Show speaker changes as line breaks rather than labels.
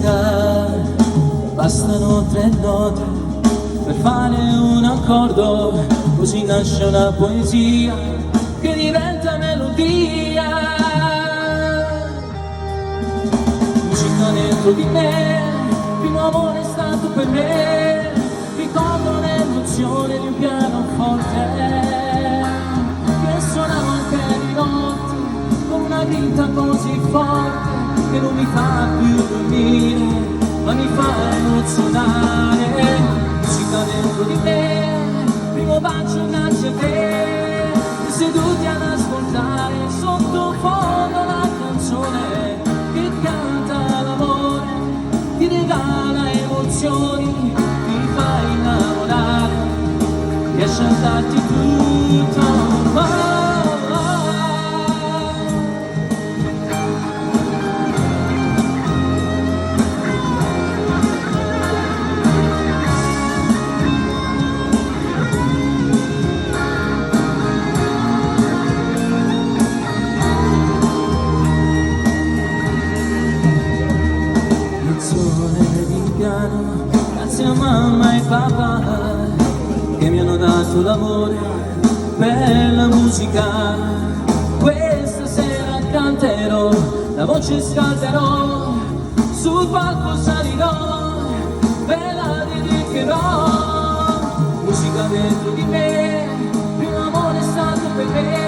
musica, bastano tre note per fare un accordo, così nasce una poesia che diventa melodia. Musica dentro di me, primo amore è stato per me, ricordo l'emozione di un pianoforte che suonava anche di notte con una grinta così forte che non mi fa più dormire ma mi fa emozionare. Musica dentro di me, primo bacio grazie a te, seduti ad ascoltare sottofondo la canzone che canta l'amore, ti regala emozioni, ti fa innamorare, riesce a darti tutto. Grazie a mamma e papà che mi hanno dato l'amore per la musica. Questa sera canterò, la voce scalderò, sul palco salirò, ve la dedicherò. Musica dentro di me, primo amore è stato per me.